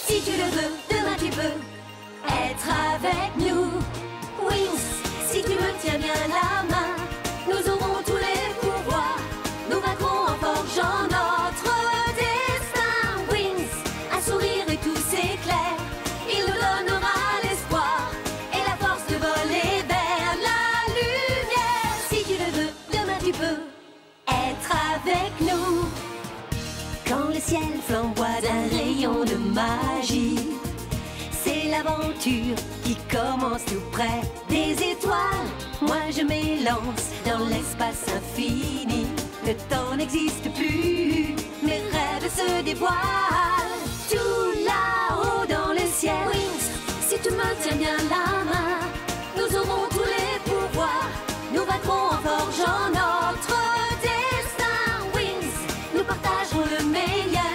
Si tu le veux, demain tu peux être avec nous. Wings, si tu me tiens bien la main, nous aurons tous les pouvoirs. Nous vaincrons en forgeant notre destin. Wings, un sourire et tout s'éclaire. Il nous donnera l'espoir et la force de voler vers la lumière. Si tu le veux, demain tu peux être avec nous. Quand le ciel flamboie d'un rayon de magie, c'est l'aventure qui commence tout près des étoiles. Moi je m'élance dans l'espace infini. Le temps n'existe plus, mes rêves se dévoilent. Tout là-haut dans le ciel. Wings, si tu me tiens bien la main, nous aurons tous les pouvoirs. Nous vaincrons en forgeant notre destin. Wings, nous partagerons le meilleur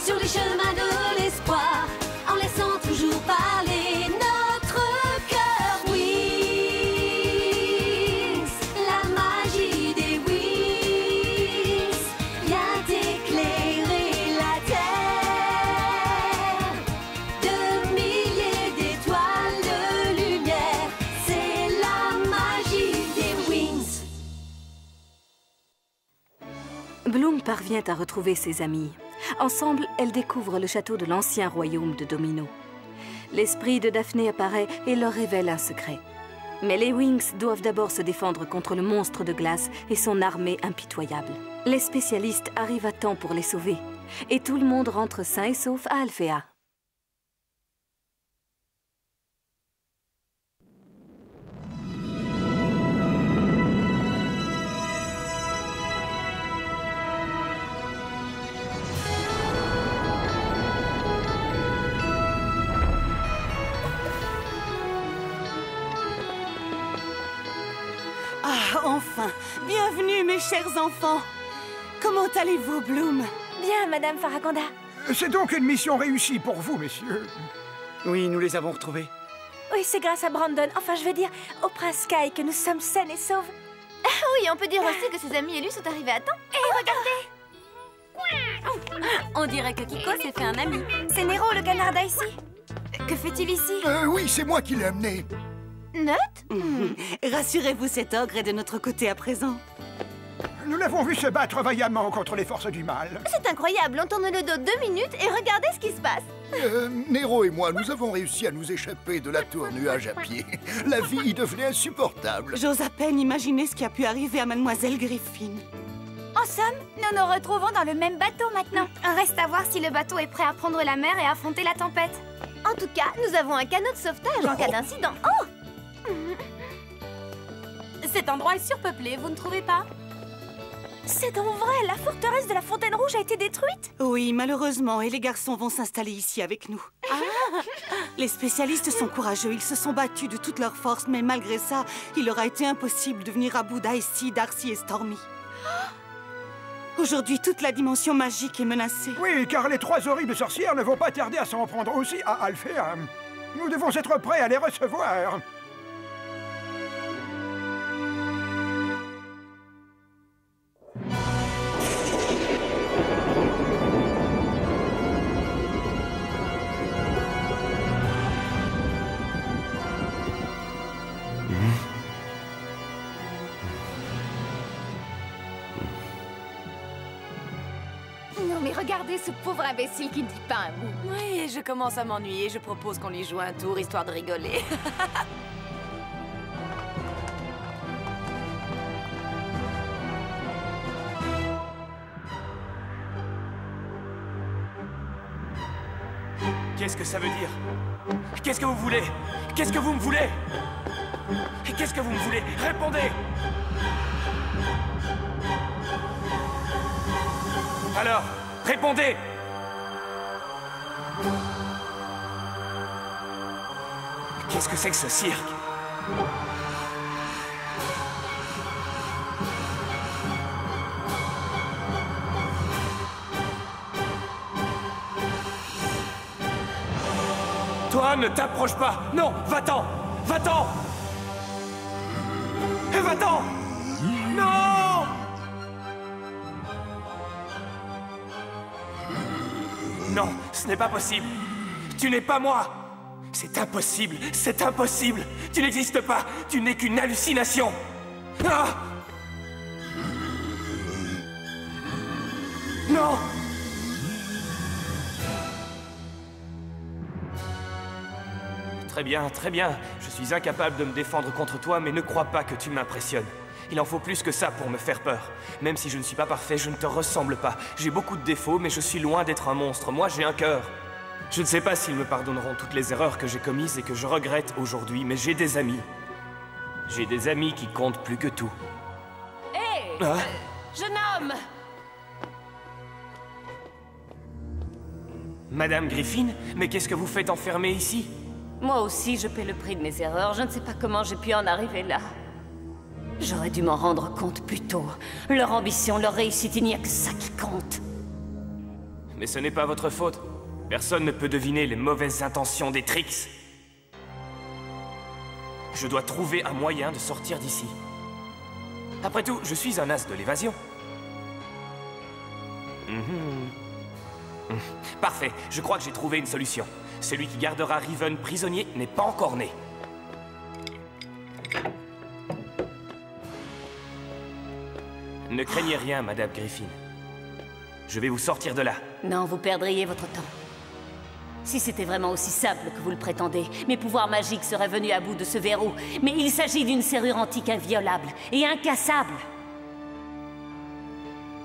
sur les chemins de l'espoir, en laissant toujours parler notre cœur. Wings, la magie des Wings vient éclairer la terre. De milliers d'étoiles de lumière, c'est la magie des Wings. Bloom parvient à retrouver ses amis. Ensemble, elles découvrent le château de l'ancien royaume de Domino. L'esprit de Daphné apparaît et leur révèle un secret. Mais les Wings doivent d'abord se défendre contre le monstre de glace et son armée impitoyable. Les spécialistes arrivent à temps pour les sauver. Et tout le monde rentre sain et sauf à Alphea. Ah, enfin! Bienvenue, mes chers enfants! Comment allez-vous, Bloom? Bien, Madame Farragonda. C'est donc une mission réussie pour vous, messieurs. Oui, nous les avons retrouvés. Oui, c'est grâce à Brandon, enfin je veux dire, au prince Sky que nous sommes saines et sauves. Oui, on peut dire aussi que ses amis et lui sont arrivés à temps. On dirait que Kiko s'est fait un ami. C'est Nero, le canard d'ici. Que fait-il ici? Oui, c'est moi qui l'ai amené. Note? Rassurez-vous, cet ogre est de notre côté à présent. Nous l'avons vu se battre vaillamment contre les forces du mal. C'est incroyable, on tourne le dos 2 minutes et regardez ce qui se passe. Nero et moi, nous avons réussi à nous échapper de la tour nuage à pied. La vie y devenait insupportable. J'ose à peine imaginer ce qui a pu arriver à Mademoiselle Griffin. En somme, nous nous retrouvons dans le même bateau maintenant. Reste à voir si le bateau est prêt à prendre la mer et affronter la tempête. En tout cas, nous avons un canot de sauvetage en cas d'incident. Oh! Cet endroit est surpeuplé, vous ne trouvez pas? C'est donc vrai, la forteresse de la Fontaine Rouge a été détruite? Oui, malheureusement, et les garçons vont s'installer ici avec nous. Les spécialistes sont courageux, ils se sont battus de toutes leurs forces, mais malgré ça, il leur a été impossible de venir à bout d'Icy, Darcy et Stormy. Aujourd'hui, toute la dimension magique est menacée. Oui, car les 3 horribles sorcières ne vont pas tarder à s'en prendre aussi à Alphea. Nous devons être prêts à les recevoir. Non mais regardez ce pauvre imbécile qui ne dit pas un mot. Oui, je commence à m'ennuyer. Je propose qu'on lui joue un tour, histoire de rigoler. Qu'est-ce que ça veut dire? Qu'est-ce que vous voulez? Qu'est-ce que vous me voulez? Qu'est-ce que vous me voulez? Répondez! Alors, répondez! Qu'est-ce que c'est que ce cirque? Toi, ne t'approche pas! Non, va-t'en! Va-t'en! Va-t'en! Non! Non, ce n'est pas possible. Tu n'es pas moi! C'est impossible, c'est impossible! Tu n'existes pas! Tu n'es qu'une hallucination! Ah! Non! Très bien, très bien. Je suis incapable de me défendre contre toi, mais ne crois pas que tu m'impressionnes. Il en faut plus que ça pour me faire peur. Même si je ne suis pas parfait, je ne te ressemble pas. J'ai beaucoup de défauts, mais je suis loin d'être un monstre. Moi, j'ai un cœur. Je ne sais pas s'ils me pardonneront toutes les erreurs que j'ai commises et que je regrette aujourd'hui, mais j'ai des amis. J'ai des amis qui comptent plus que tout. Hé, jeune homme! Madame Griffin, mais qu'est-ce que vous faites enfermée ici? Moi aussi, je paie le prix de mes erreurs. Je ne sais pas comment j'ai pu en arriver là. J'aurais dû m'en rendre compte plus tôt. Leur ambition, leur réussite, il n'y a que ça qui compte. Mais ce n'est pas votre faute. Personne ne peut deviner les mauvaises intentions des Trix. Je dois trouver un moyen de sortir d'ici. Après tout, je suis un as de l'évasion. Parfait, je crois que j'ai trouvé une solution. Celui qui gardera Riven prisonnier n'est pas encore né. Ne craignez rien, Madame Griffin. Je vais vous sortir de là. Non, vous perdriez votre temps. Si c'était vraiment aussi simple que vous le prétendez, mes pouvoirs magiques seraient venus à bout de ce verrou. Mais il s'agit d'une serrure antique inviolable et incassable.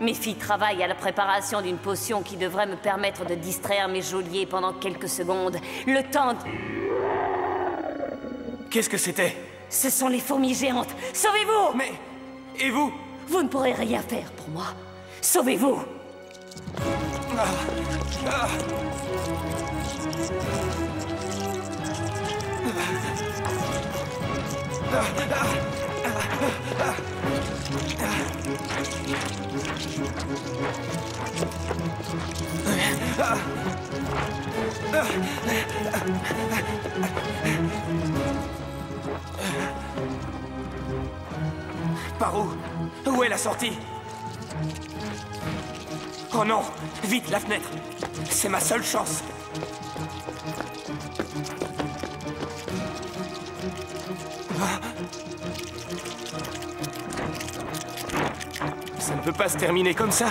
Mes filles travaillent à la préparation d'une potion qui devrait me permettre de distraire mes geôliers pendant quelques secondes. Le temps de... Qu'est-ce que c'était? Ce sont les fourmis géantes. Sauvez-vous! Mais... et vous? Vous ne pourrez rien faire pour moi. Sauvez-vous! Par où? Où est la sortie? Oh non! Vite, la fenêtre! C'est ma seule chance! Ça ne peut pas se terminer comme ça!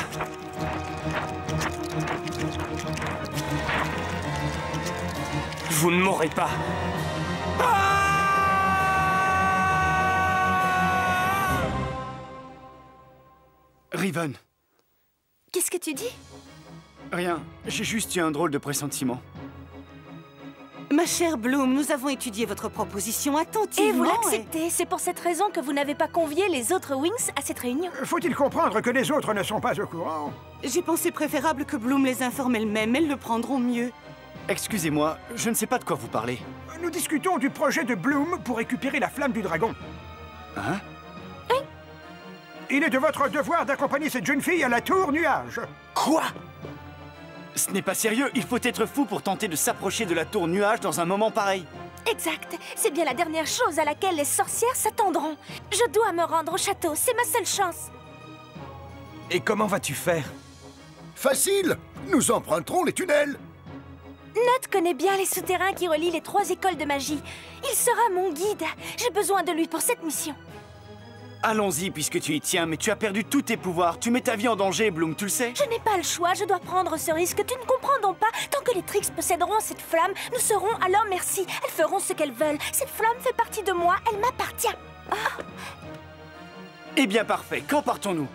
Vous ne m'aurez pas! Riven. Qu'est-ce que tu dis? Rien, j'ai juste eu un drôle de pressentiment. Ma chère Bloom, nous avons étudié votre proposition attentivement. Et vous l'acceptez. C'est pour cette raison que vous n'avez pas convié les autres Wings à cette réunion. Faut-il comprendre que les autres ne sont pas au courant? J'ai pensé préférable que Bloom les informe elle-même. Elles le prendront mieux. Excusez-moi, je ne sais pas de quoi vous parlez. Nous discutons du projet de Bloom pour récupérer la flamme du dragon. Hein? Il est de votre devoir d'accompagner cette jeune fille à la tour nuage. Quoi? Ce n'est pas sérieux, il faut être fou pour tenter de s'approcher de la tour nuage dans un moment pareil. Exact. C'est bien la dernière chose à laquelle les sorcières s'attendront. Je dois me rendre au château, c'est ma seule chance. Et comment vas-tu faire? Facile! Nous emprunterons les tunnels. Nut connaît bien les souterrains qui relient les 3 écoles de magie. Il sera mon guide. J'ai besoin de lui pour cette mission. Allons-y puisque tu y tiens, mais tu as perdu tous tes pouvoirs. Tu mets ta vie en danger, Bloom, tu le sais? Je n'ai pas le choix, je dois prendre ce risque. Tu ne comprends donc pas? Tant que les Trix posséderont cette flamme, nous serons à leur merci. Elles feront ce qu'elles veulent. Cette flamme fait partie de moi, elle m'appartient. Eh bien, parfait. Quand partons-nous?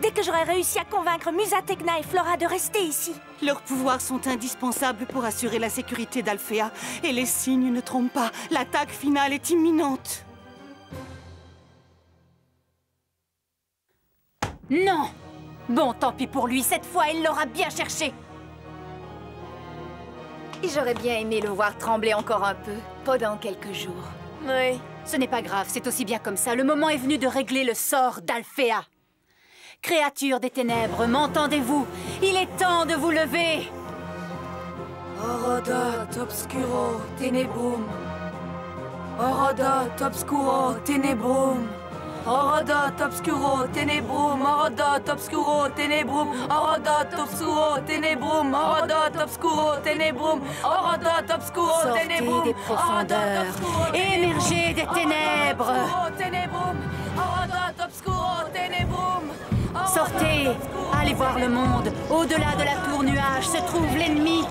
Dès que j'aurai réussi à convaincre Musa, Tecna et Flora de rester ici. Leurs pouvoirs sont indispensables pour assurer la sécurité d'Alfea. Et les signes ne trompent pas. L'attaque finale est imminente. Non! Bon, tant pis pour lui, cette fois, il l'aura bien cherché. J'aurais bien aimé le voir trembler encore un peu, pendant quelques jours. Oui. Ce n'est pas grave, c'est aussi bien comme ça. Le moment est venu de régler le sort d'Alfea. Créatures des ténèbres, m'entendez-vous? Il est temps de vous lever! Orodat obscuro tenebrum. Orodat obscuro tenebrum. Orodot obscuro tenebrum, orodot obscuro tenebrum, orodot obscuro tenebrum, orodot obscuro tenebrum, orodot obscuro tenebrum. Sortez des profondeurs, émergez des ténèbres. Orodot obscuro tenebrum. Sortez, allez voir le monde. Au-delà de la tour nuage se trouve l'ennemi.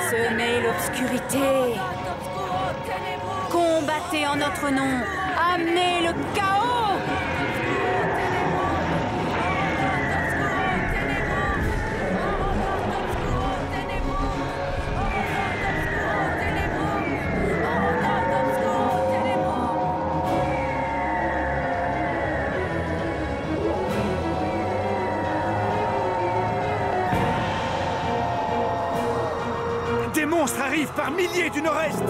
Semez l'obscurité. Combattez en notre nom. Amenez le chaos. Des monstres arrivent par milliers du nord-est.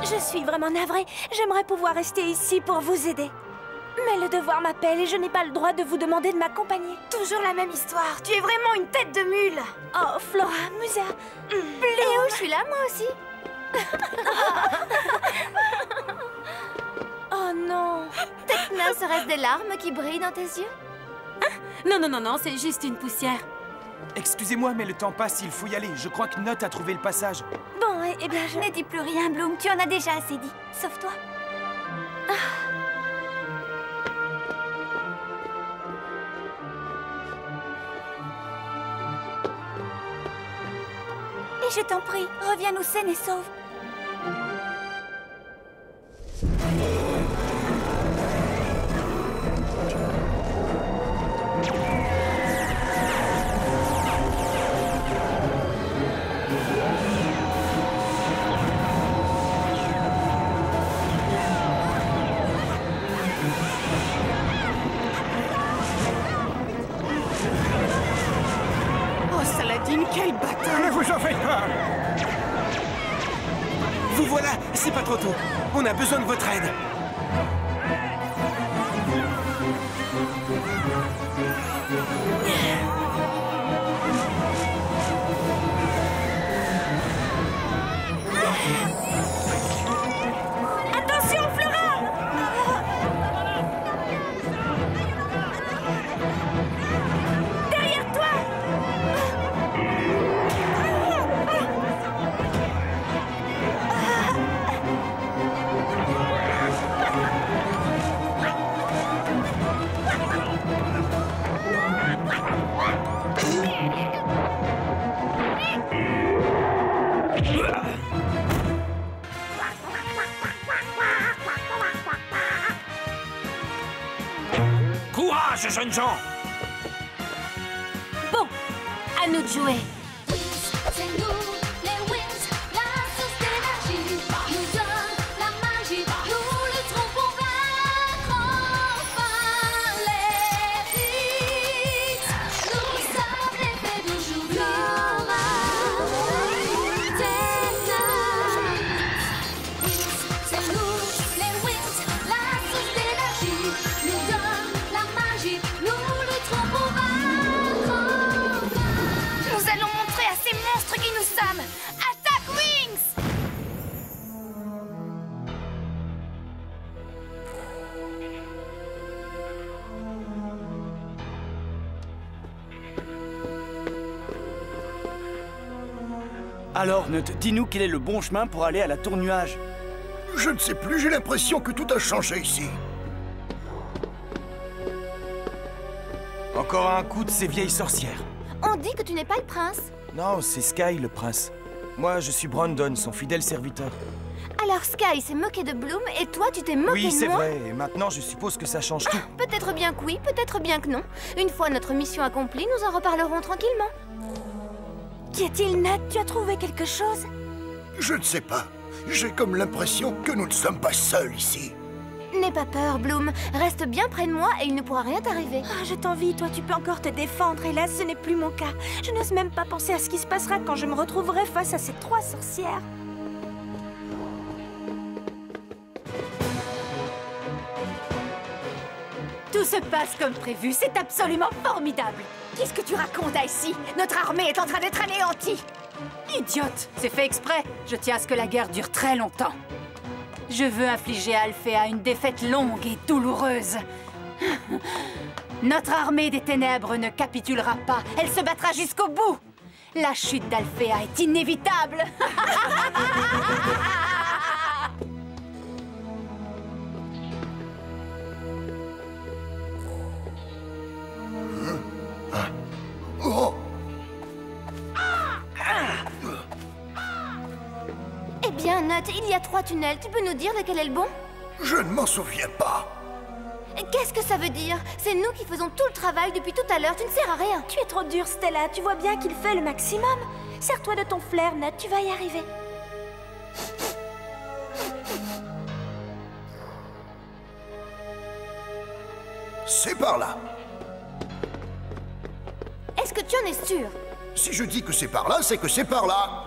Je suis vraiment navrée. J'aimerais pouvoir rester ici pour vous aider. Mais le devoir m'appelle et je n'ai pas le droit de vous demander de m'accompagner. Toujours la même histoire. Tu es vraiment une tête de mule. Oh, Flora, Musa, Léo, je suis là, moi aussi. Oh non. Tekna, serait-ce des larmes qui brillent dans tes yeux? Non, non, non, non, c'est juste une poussière. Excusez-moi, mais le temps passe, il faut y aller. Je crois que Note a trouvé le passage. Bon, eh bien, je... Ne dis plus rien, Bloom. Tu en as déjà assez dit. Sauf toi. Et je t'en prie, reviens-nous saine et sauve. Oh, Saladin, quel bâtard! Ne vous en faites pas. Vous voilà, c'est pas trop tôt. On a besoin de votre aide. Attention, Flora! Derrière toi! Courage, jeunes gens. Bon, à nous de jouer. C'est nous, les Wings, la source d'énergie nous donne la magie. Nous lutterons pour vaincre enfin les Rix. Nous sommes l'effet d'aujourd'hui. C'est nous, les Wings, la source d'énergie nous donne la magie. Nous lutterons pour vaincre enfin. Nous allons montrer à ces monstres qui nous sommes. Attaque Wings! Alors, Note, dis-nous quel est le bon chemin pour aller à la tour nuage. Je ne sais plus, j'ai l'impression que tout a changé ici. Encore un coup de ces vieilles sorcières. On dit que tu n'es pas le prince. Non, c'est Sky, le prince. Moi, je suis Brandon, son fidèle serviteur. Alors Sky s'est moqué de Bloom et toi tu t'es moqué Oui, c'est de moi. vrai, et maintenant je suppose que ça change tout. Peut-être bien que oui, peut-être bien que non. Une fois notre mission accomplie, nous en reparlerons tranquillement. Qu'y a-t-il, Nat? Tu as trouvé quelque chose? Je ne sais pas. J'ai comme l'impression que nous ne sommes pas seuls ici. N'aie pas peur, Bloom. Reste bien près de moi et il ne pourra rien t'arriver. Ah, je t'envie, toi tu peux encore te défendre. Hélas, ce n'est plus mon cas. Je n'ose même pas penser à ce qui se passera quand je me retrouverai face à ces trois sorcières. se passe comme prévu. C'est absolument formidable. Qu'est-ce que tu racontes, Icy? Notre armée est en train d'être anéantie. Idiote, c'est fait exprès. Je tiens à ce que la guerre dure très longtemps. Je veux infliger à Alfea une défaite longue et douloureuse. Notre armée des ténèbres ne capitulera pas. Elle se battra jusqu'au bout. La chute d'Alfea est inévitable. Oh! Eh bien, Nut, il y a 3 tunnels. Tu peux nous dire lequel est le bon? Je ne m'en souviens pas. Qu'est-ce que ça veut dire? C'est nous qui faisons tout le travail depuis tout à l'heure. Tu ne sers à rien. Tu es trop dur, Stella. Tu vois bien qu'il fait le maximum. Sers-toi de ton flair, Nut. Tu vas y arriver. C'est par là. Est-ce que tu en es sûr? Si je dis que c'est par là, c'est que c'est par là.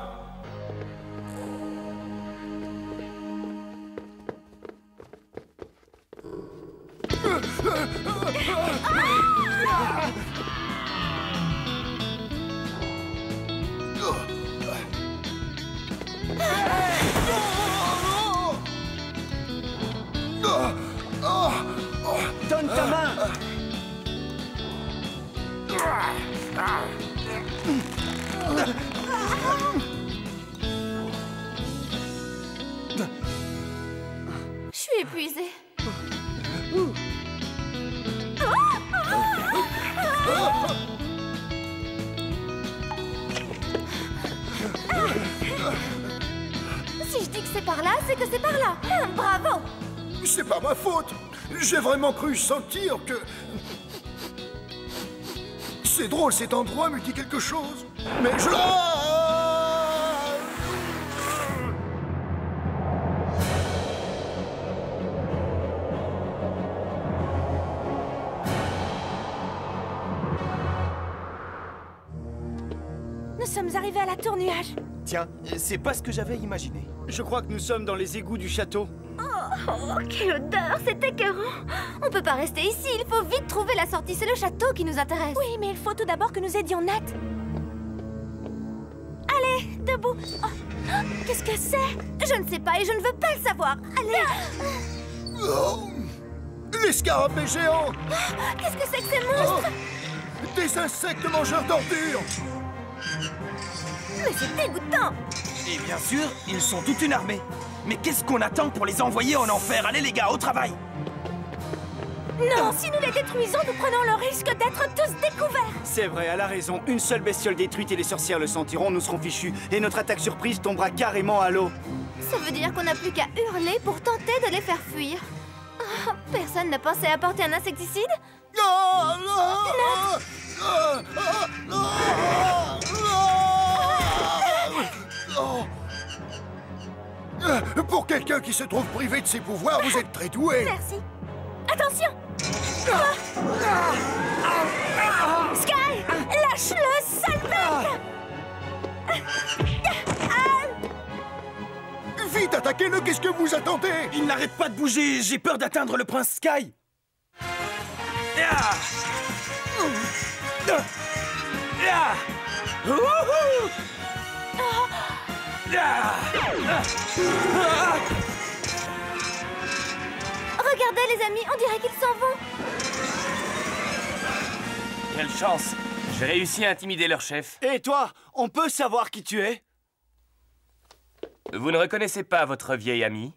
Donne ta main. Je suis épuisée. Si je dis que c'est par là, c'est que c'est par là. Bravo! C'est pas ma faute. J'ai vraiment cru sentir que... C'est drôle, cet endroit me dit quelque chose. Mais je... Nous sommes arrivés à la tour nuage. Tiens, c'est pas ce que j'avais imaginé. Je crois que nous sommes dans les égouts du château. Oh, quelle odeur! C'est écœurant! On peut pas rester ici, il faut vite trouver la sortie. C'est le château qui nous intéresse. Oui, mais il faut tout d'abord que nous aidions Nat. Allez, debout. Oh, qu'est-ce que c'est? Je ne sais pas et je ne veux pas le savoir. Allez! Oh, les scarabées géants! Qu'est-ce que c'est que ces monstres? Des insectes mangeurs d'ordures! Mais c'est dégoûtant! Et bien sûr, ils sont toute une armée. Mais qu'est-ce qu'on attend pour les envoyer en enfer? Allez les gars, au travail! Non, si nous les détruisons, nous prenons le risque d'être tous découverts. C'est vrai, elle a raison. Une seule bestiole détruite et les sorcières le sentiront, nous serons fichus. Et notre attaque surprise tombera carrément à l'eau. Ça veut dire qu'on n'a plus qu'à hurler pour tenter de les faire fuir. Oh, personne n'a pensé à apporter un insecticide? Pour quelqu'un qui se trouve privé de ses pouvoirs, vous êtes très doué. Merci. Attention! Sky! Lâche-le, sale bête! Vite, attaquez-le, qu'est-ce que vous attendez? Il n'arrête pas de bouger, j'ai peur d'atteindre le prince Sky. Regardez les amis, on dirait qu'ils s'en vont. Quelle chance! J'ai réussi à intimider leur chef. Et toi, on peut savoir qui tu es? Vous ne reconnaissez pas votre vieil ami?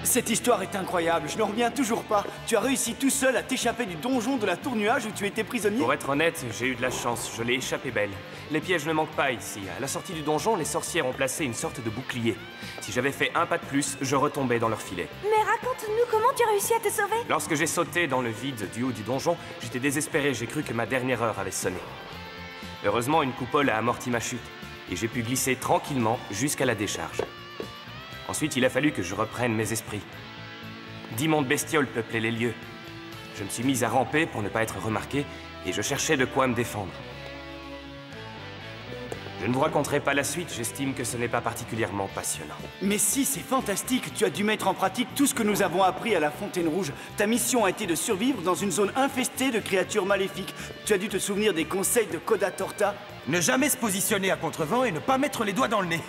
Cette histoire est incroyable, je n'en reviens toujours pas. Tu as réussi tout seul à t'échapper du donjon de la tour nuage où tu étais prisonnier? Pour être honnête, j'ai eu de la chance, je l'ai échappé belle. Les pièges ne manquent pas ici. À la sortie du donjon, les sorcières ont placé une sorte de bouclier. Si j'avais fait un pas de plus, je retombais dans leur filet. Mais raconte-nous comment tu as réussi à te sauver. Lorsque j'ai sauté dans le vide du haut du donjon, j'étais désespéré, j'ai cru que ma dernière heure avait sonné. Heureusement, une coupole a amorti ma chute, et j'ai pu glisser tranquillement jusqu'à la décharge. Ensuite, il a fallu que je reprenne mes esprits. 10 mondes bestioles peuplaient les lieux. Je me suis mis à ramper pour ne pas être remarqué, et je cherchais de quoi me défendre. Je ne vous raconterai pas la suite, j'estime que ce n'est pas particulièrement passionnant. Mais si, c'est fantastique. Tu as dû mettre en pratique tout ce que nous avons appris à la Fontaine Rouge. Ta mission a été de survivre dans une zone infestée de créatures maléfiques. Tu as dû te souvenir des conseils de Coda Torta. Ne jamais se positionner à contrevent et ne pas mettre les doigts dans le nez.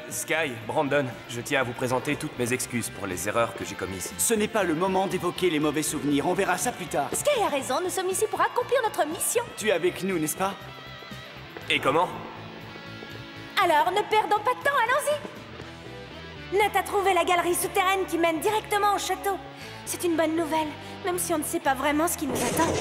Sky, Brandon, je tiens à vous présenter toutes mes excuses pour les erreurs que j'ai commises. Ce n'est pas le moment d'évoquer les mauvais souvenirs. On verra ça plus tard. Sky a raison, nous sommes ici pour accomplir notre mission. Tu es avec nous, n'est-ce pas? Et comment? Alors, ne perdons pas de temps, allons-y. Nat a trouvé la galerie souterraine qui mène directement au château. C'est une bonne nouvelle, même si on ne sait pas vraiment ce qui nous attend.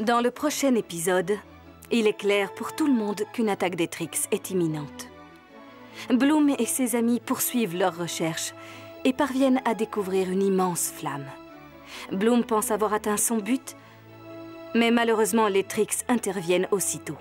Dans le prochain épisode, il est clair pour tout le monde qu'une attaque des Trix est imminente. Bloom et ses amis poursuivent leurs recherches et parviennent à découvrir une immense flamme. Bloom pense avoir atteint son but, mais malheureusement les Trix interviennent aussitôt.